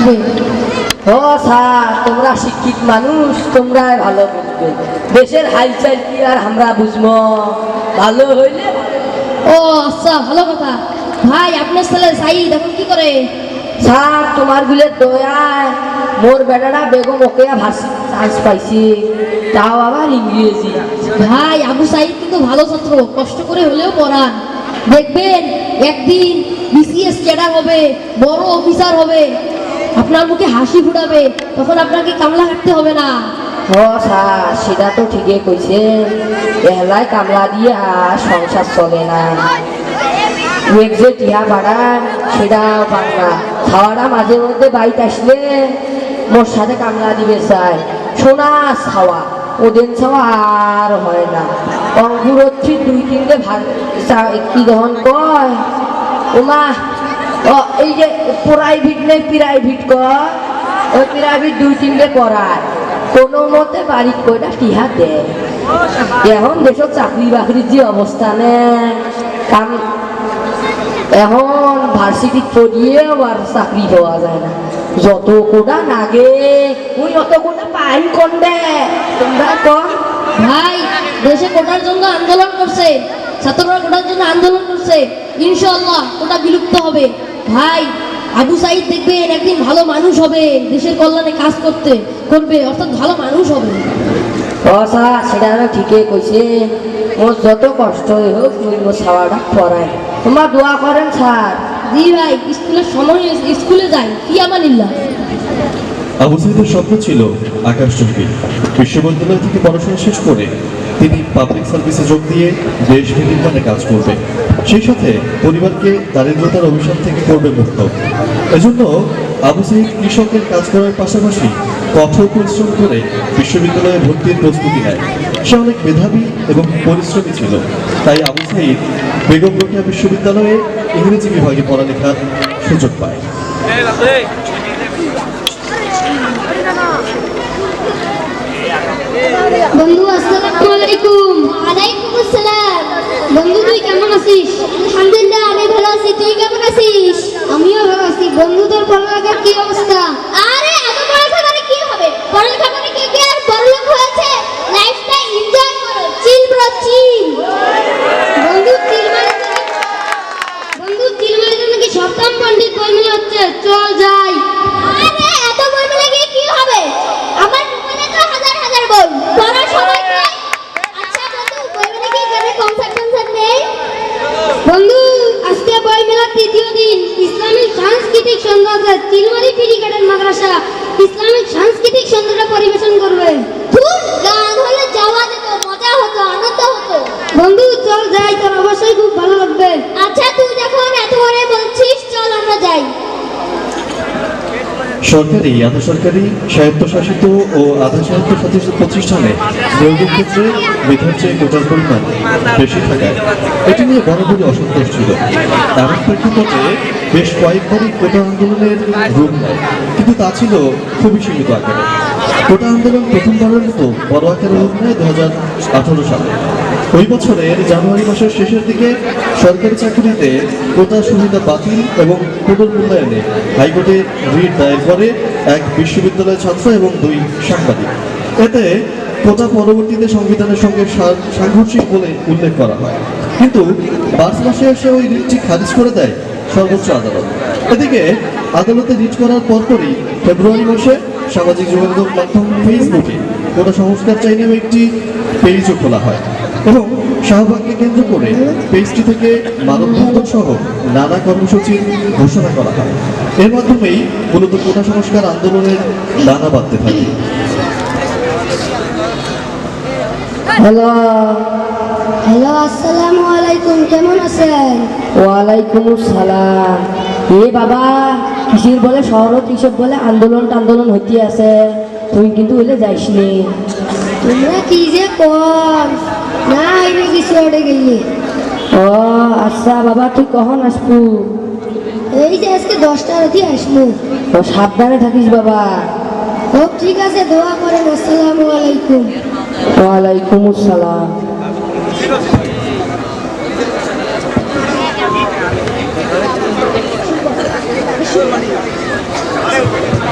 আসবে। ও স্যার, তোমরা শিক্ষিত মানুষ, তোমরা ভালো বুঝবে। দেশের হালচাল কি আর আমরা বুঝবো? ভালো হইলে ও আচ্ছা, ভালো কথা। ভাই আপনার ছেলে সাইদ এখন কি করে? স্যার, তোমার গুলের দয়ায় মোর বেটাটা বেগম ওকে ভার্সিটি চান্স পাইছি, তাও আবার ইংরেজি। ভাই আবু সাইদ কিন্তু ভালো ছাত্র, কষ্ট করে হলেও পড়ান। দেখবেন একদিন বিসিএস ক্যাডার হবে, বড় অফিসার হবে, আপনার মুখে হাসি ফুটাবে, তখন আপনাকে কামলা কাটতে হবে না। ও স্যার, সেটা তো ঠিকই কইছে। এলায় কামলা দিয়ে আর সংসার চলে না। এক যে টিহা বাড়ান সেটাও বাংলা খাওয়াটা মাঝে মধ্যে বাইতে আসলে মোর সাথে কামলা দিবে চাই। সোনা ছাওয়া ওদের ছাওয়া আর হয় না। অঙ্কুর হচ্ছে 2-3টে কি গ্রহণ কয় ওমা। এই যে প্রাইভেট নেই, প্রাইভেট কয়, ওই প্রাইভেট 2-3টে পড়ায়, কোনো মতে বাড়ির কয়টা টিহা দেয়। এখন দেশের চাকরি বাকরির যে অবস্থা নেই, কাম এখন ভার্সিটি পড়িয়েও আর চাকরি পাওয়া যায় না। যত কোটা নাগে ওই অত কোটা পাই কন্ডে তোমরা কম। ভাই দেশে কোটার জন্য আন্দোলন করছে, ছাত্ররা কোটার জন্য আন্দোলন করছে, ইনশাআল্লাহ কোটা বিলুপ্ত হবে। ভাই আবু সাইদ দেখবেন একদিন ভালো মানুষ হবে, দেশের কল্যাণে কাজ করবে, অর্থাৎ ভালো মানুষ হবে। ও স্যার, সেটা ঠিকই কইছে। ওর যত কষ্ট হোক ওই ছাওয়াটা পড়ায়। তোমার দোয়া করেন স্যার। জি ভাই, স্কুলের সময় স্কুলে যাই, কি আমানিল্লাহ। আবু সাইদের স্বপ্ন ছিল আকাশচুম্বী। বিশ্ববিদ্যালয় থেকে পড়াশোনা শেষ করে তিনি পাবলিক সার্ভিসে যোগ দিয়ে দেশ নির্মাণে কাজ করবে, সেই সাথে পরিবারকে দারিদ্রতার অভিশাপ থেকে করবে মুক্ত। এজন্য আবু সাইদ কৃষকের কাজ করার পাশাপাশি কঠোর পরিশ্রম করে বিশ্ববিদ্যালয়ে ভর্তির প্রস্তুতি নেয়। সে অনেক মেধাবী এবং পরিশ্রমী ছিল, তাই আবু সাইদ বেগম রোকেয়া বিশ্ববিদ্যালয়ে ইংরেজি বিভাগে পড়ালেখার সুযোগ পায়। বন্ধু আসসালামু আলাইকুম। ওয়ালাইকুম আসসালাম। বন্ধু তুই কেমন আছিস? আলহামদুলিল্লাহ আমি ভালো আছি, তুই কেমন আছিস? আমিও ভালো আছি। বন্ধু তোর পড়ালেখার কি অবস্থা? আরে এত পড়ালেখা করে কি হবে? পড়ালেখা করে কি আর বড়লোক হয়েছে? লাইফটা এনজয় করো, চিল ব্রো চিল। বন্ধু চিল মানে নাকি সপ্তম পণ্ডিত বই মিলে হচ্ছে, চল যাই। আরে এত বই মিলে গিয়ে কি হবে? আমার দোকানে তো হাজার হাজার বই, পড়ার সময় কই? আচ্ছা বন্ধু, বই মিলে কি করে কনসার্ট নেই? বন্ধু আজকে বই মেলার তৃতীয় দিন। ইসলামিক সাংস্কৃতিক সন্ধ্যা আছে, চিলমারি পিরিকাটের মাদ্রাসা ইসলামিক সাংস্কৃতিক সন্ধ্যাটা পরিবেশন করবে। ধুর, গান হলে যাওয়া যেত, মজা হতো, আনন্দ হতো। বন্ধু চল যাই, তোর অবশ্যই খুব ভালো লাগবে। আচ্ছা তুই যখন এত করে বলছিস, চল আমরা যাই। সরকারি, আধা সরকারি, স্বায়ত্তশাসিত ও আধা স্বায়ত্তশাসিত প্রতিষ্ঠানে নিয়োগের ক্ষেত্রে মেধার চেয়ে কোটার পরিমাণ বেশি থাকায় এটি নিয়ে বরাবরই অসন্তোষ ছিল। এমন প্রেক্ষাপটে বেশ কয়েকবারই কোটা আন্দোলনের রূপ নেয়, কিন্তু তা ছিল খুবই সীমিত আকারে। কোটা আন্দোলন প্রথমবারের মতো বড় আকারে রূপ নেয় 2018 সালে। ওই বছরের জানুয়ারি মাসের শেষের দিকে সরকারি চাকরিতে কোটা সুবিধা বাতিল এবং পুনর্মূল্যায়নে হাইকোর্টে রিট দায়ের করে এক বিশ্ববিদ্যালয়ের ছাত্র এবং 2 সাংবাদিক। এতে কোটা পরবর্তীতে সংবিধানের সঙ্গে সাংঘর্ষিক বলে উল্লেখ করা হয়, কিন্তু মার্চ মাসে এসে ওই রিটটি খারিজ করে দেয় সর্বোচ্চ আদালত। এদিকে আদালতে রিট করার পরপরই ফেব্রুয়ারি মাসে সামাজিক যোগাযোগ মাধ্যম ফেসবুকে কোটা সংস্কার চাই নামে একটি পেজও খোলা হয় এবং শাহবাগকে কেন্দ্র করে পেজটি থেকে মানববন্ধন সহ নানা কর্মসূচির ঘোষণা করা হয়। এর মাধ্যমেই মূলত কোটা সংস্কার আন্দোলনের দানা বাঁধতে থাকে। হ্যালো হ্যালো, আসসালামু আলাইকুম। কেমন আছেন? ওয়ালাইকুম আসসালাম। এ বাবা, কিসের বলে শহর, কিসব বলে আন্দোলন হইতে আছে, তুই কিন্তু হইলে যাইসনি। তোমরা কি যে কর না হইবে কিছু ওটে গেলে। ও আচ্ছা বাবা, তুই কখন আসবু? এই যে আজকে 10টা রাতে আসবো। ও সাবধানে থাকিস বাবা। খুব ঠিক আছে, দোয়া করেন। আসসালামু আলাইকুম। ওয়ালাইকুম আসসালাম। Thank you.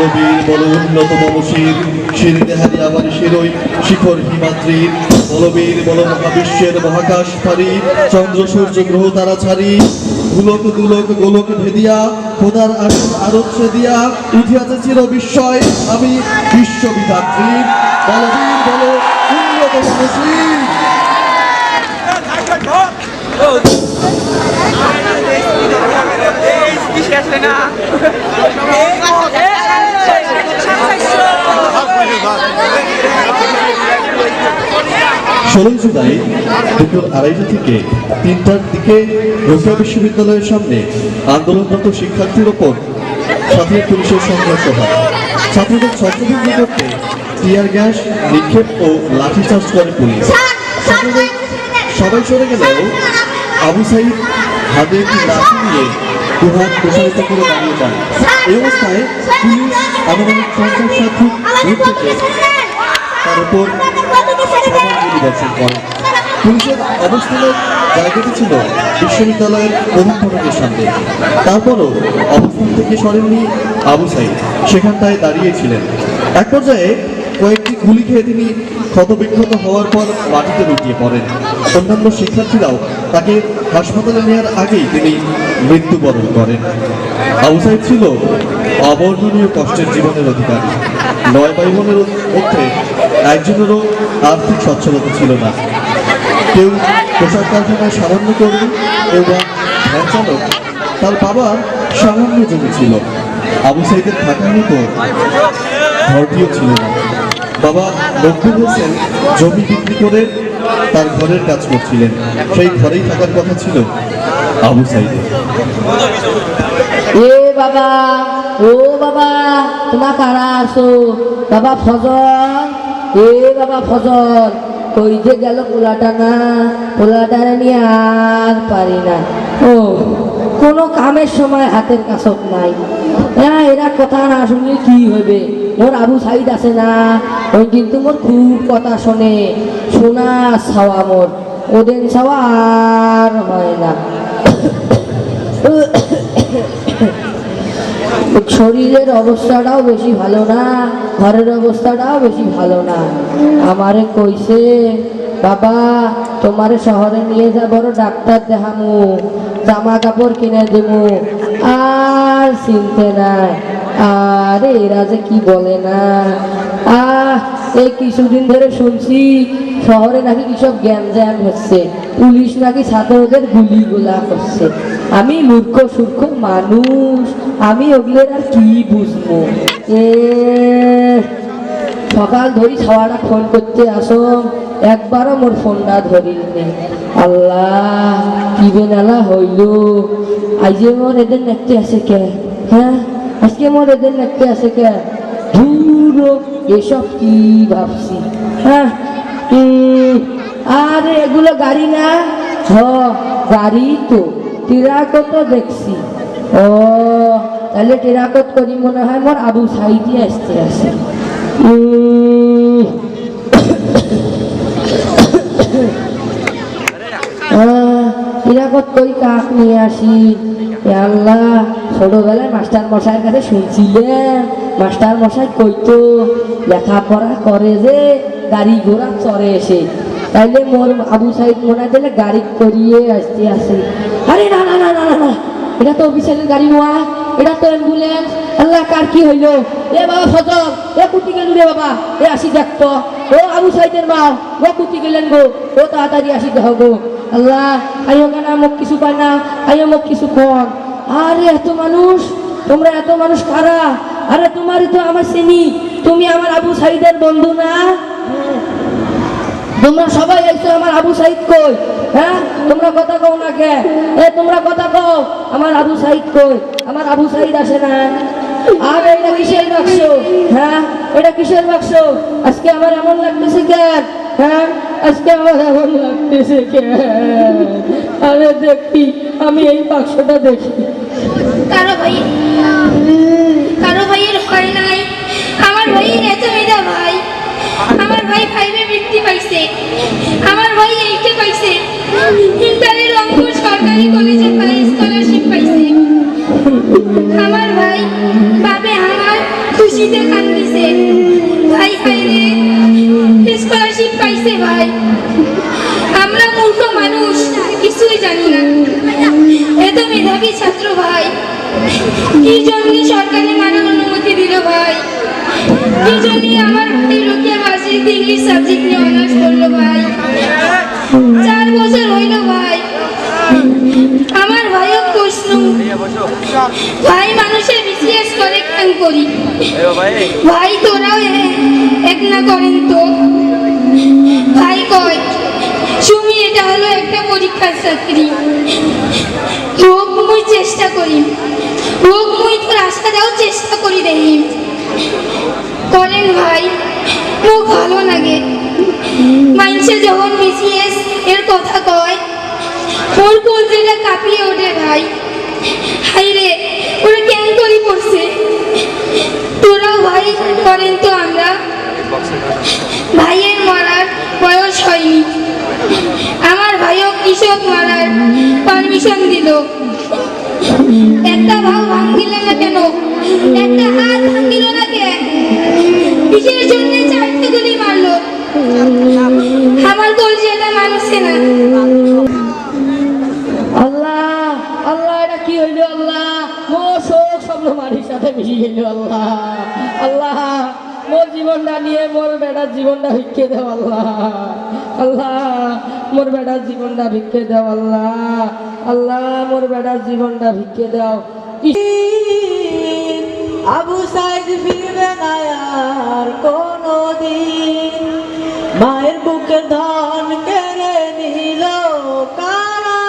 বলবীর বল উন্নত মমশির শির দেহারি আবার শিরই শিখর হিমাদ্রির বলবীর বল মহাবিশ্বের মহাকাশ পারি চন্দ্র সূর্য গ্রহ তারা ছাড়ি গোলক দুলক গোলক ভেদিয়া খোদার আসন আরোচ্ছে দিয়া উঠিয়াছে চির বিস্ময় আমি বিশ্ববিধাত্রী বলবীর বল উন্নত মমশির। ষোলোই জুলাই দুপুর 2:30 থেকে 3টার দিকে রোকেয়া বিশ্ববিদ্যালয়ের সামনে আন্দোলনরত শিক্ষার্থীর ওপর সাথে পুলিশের সংঘর্ষ হয়। ছাত্রদের ছত্রভঙ্গ করতে টিয়ার গ্যাস নিক্ষেপ ও লাঠিচার্জ করে পুলিশ। ছাত্রদের সবাই সরে গেলেও আবু সাইদ হাতে একটি লাঠি নিয়ে দুহাত প্রসারিত করে দাঁড়িয়ে যান। এই অবস্থায় পুলিশ আনুমানিক 50-60 ফুট দূর থেকে তার উপর গুলি বর্ষণ করে। পুলিশের অবস্থানের জায়গাটি ছিল বিশ্ববিদ্যালয়ের প্রধান ফটকের সামনে। তারপরও অবস্থান থেকে সরেননি আবু সাইদ, সেখানটায় দাঁড়িয়েছিলেন। এক পর্যায়ে কয়েকটি গুলি খেয়ে তিনি ক্ষতবিক্ষত হওয়ার পর মাটিতে লুটিয়ে পড়েন। অন্যান্য শিক্ষার্থীরাও তাকে হাসপাতালে নেওয়ার আগেই তিনি মৃত্যুবরণ করেন। আবু সাইদ ছিল অবর্ণনীয় কষ্টের জীবনের অধিকারী। 9 ভাই বোনের মধ্যে একজনেরও আর্থিক সচ্ছলতা ছিল না। কেউ পোশাক কারখানায় সামান্য কর্মী এবং ভ্যান চালক। তার বাবার সামান্য জমি ছিল। আবু সাইদের থাকার মতো ঘরটিও ছিল না। বাবা মকবুল হোসেন জমি বিক্রি করে তার ঘরের কাজ করছিলেন। সেই ঘরেই থাকার কথা ছিল আবু সাইদের। এ বাবা, ও বাবা, তোমার কারা আসো? বাবা ফজল, এ বাবা ফজল, কই যে গেল পোলাটা না? পোলাটারে নিয়ে আর পারি না। ও কোনো কামের সময় হাতের কাছত নাই। হ্যাঁ, এরা কথা না শুনলে কি হবে? মোর আবু সাইদ আছে না, ওই কিন্তু মোর খুব কথা শোনে। শোনা ছাওয়া মোর, ওদের ছাওয়া আর হয় না। শরীরের অবস্থাটাও বেশি ভালো না, ঘরের অবস্থাটাও বেশি ভালো না। আমারে কইছে, বাবা তোমারে শহরে নিয়ে যা, বড় ডাক্তার দেখামু, জামা কাপড় কিনে দেবো। আর চিনতে নাই। আরে এরা যে কি বলে না। এই কিছুদিন ধরে শুনছি শহরে নাকি কিসব গ্যাঞ্জাম হচ্ছে, পুলিশ নাকি ছাত্রদের গুলিগুলা করছে। আমি মূর্খ সূর্খ মানুষ, আমি ওগুলোর আর কি বুঝবো? সকাল ধরি ছাওয়াটা ফোন করতে আসো, একবারও মোর ফোনটা ধরিনি। আল্লাহ কি বেনালা হইল। আজকে মোর এদের দেখতে আসে কে? হ্যাঁ, আজকে মোর এদের দেখতে আসে কে? ধুর, এসব কি ভাবছি? হ্যাঁ, আরে এগুলো গাড়ি না? হ, গাড়ি তো। টিরাকত দেখছি। ও তাহলে টিরাকত করি মনে হয় মোর আবু সাইদি আসতে আসে। টিরাকত করি কাক নিয়ে আসি। আল্লাহ, ছোটবেলায় মাস্টার মশাইয়ের কাছে শুনছিলেন, মাস্টার মশাই কইতো লেখাপড়া করে যে গাড়ি ঘোড়া চড়ে এসে, তাইলে মোর আবু সাইদ মনে হয় গাড়ি করিয়ে আসতে আসে। আরে না না না না না, এটা তো অফিসিয়ালের গাড়ি নয়, এটা তো অ্যাম্বুলেন্স। আল্লাহ, কার কি হইলো? এ বাবা ফজল, এ কুটি গেল রে বাবা, এ আসি দেখতো। ও আবু সাইদের মা, ও কুটি গেলেন গো, ও তাড়াতাড়ি আসি দেহ গো। আল্লাহ, আইও কেনা, মোক কিছু পায় না, আইও মোক কিছু কর। আরে এত মানুষ, তোমরা এত মানুষ কারা? আরে তোমারই তো আমার চিনি, তুমি আমার আবু সাইদের বন্ধু না? তোমরা সবাই আইছো, আমার আবু সাইদ কই? হ্যাঁ, তোমরা কথা কও না কে? তোমরা কথা কও, আমার আবু সাইদ কই? আমার আবু সাইদ আসে না? আর এটা কিসের বাক্স? হ্যাঁ, এটা কিসের বাক্স? আজকে আমার এমন লাগতেছে কেন? হ্যাঁ, আজকে আমার এমন লাগতেছে কেন? আরে দেখি, আমি এই বাক্সটা দেখি। কারো ভাইয়ের ভয় নাই। আমার ভাইয়ের এত মেধা ভাই। আমার ভাই 5-এ বৃত্তি পাইছে, আমার ভাই 8-এ পাইছে, ইন্টারের রংপুর সরকারি কলেজে স্কলারশিপ পাইছে। আমার ভাই বাবে আমার খুশি কান্দিছে কান্দিছে ভাই হাইরে স্কলারশিপ পাইছে ভাই। আমরা মূর্খ মানুষ, কিছুই জানি না। এত মেধাবী ছাত্র ভাই, কি জন্য সরকারি মানের অনুমতি দিল ভাই? কি জন্য আমার ভাই রোকেয়া ভার্সিটিতে ইংলিশ সাবজেক্ট নিয়ে অনার্স করলো ভাই? 4 বছর হইল ভাই। আমার ভাইও প্রশ্ন, ভাই মানুষের বিসিএস করে কেন করি? ভাই তোরাও এক না করেন তো? ভাই কয় সুমি এটা হলো একটা পরীক্ষার চাকরি, হোক মুই চেষ্টা করি, হোক মুই তো রাস্তা যাও চেষ্টা করি দেখি করেন ভাই। মুখ ভালো লাগে মানুষে যখন বিসিএস এর কথা কয়, ওর কলজেটা কাঁপিয়ে ওঠে ভাই। হাইরে ওরা কেন করি পড়ছে? তোরাও ভাই করেন তো? আমরা ভাইয়ের মরার বয়স হয়নি, আমার ভাইও কৃষক মারার পারমিশন দিল। একটা ভাও ভাঙিল না কেন? একটা হাত ভাঙিল না কেন? কিসের জন্য 4টে গুলি মারলো? আমার কলজিয়াটা মানুষে না। আল্লাহ আল্লাহ, এটা কি হইল আল্লাহ? মোর শোক স্বপ্ন মাটির সাথে মিশে গেল আল্লাহ। আল্লাহ মোর জীবনটা নিয়ে মোর বেটার জীবনটা ভিক্ষে দেও আল্লাহ। আল্লাহ মোর বেটার জীবনটা ভিক্ষে দেও আল্লাহ। আল্লাহ মোর বেটার জীবনটা ভিক্ষে দাও। আবু সাইদ ফিরবে না আর কোনদিন, মায়ের বুকের ধন কেড়ে নিল কারা?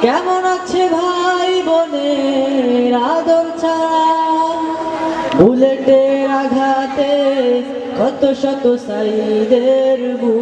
কেমন আছে ভাই বোনের আদর ছাড়া? বুলেটের আঘাতে কত শত সাইদের বুক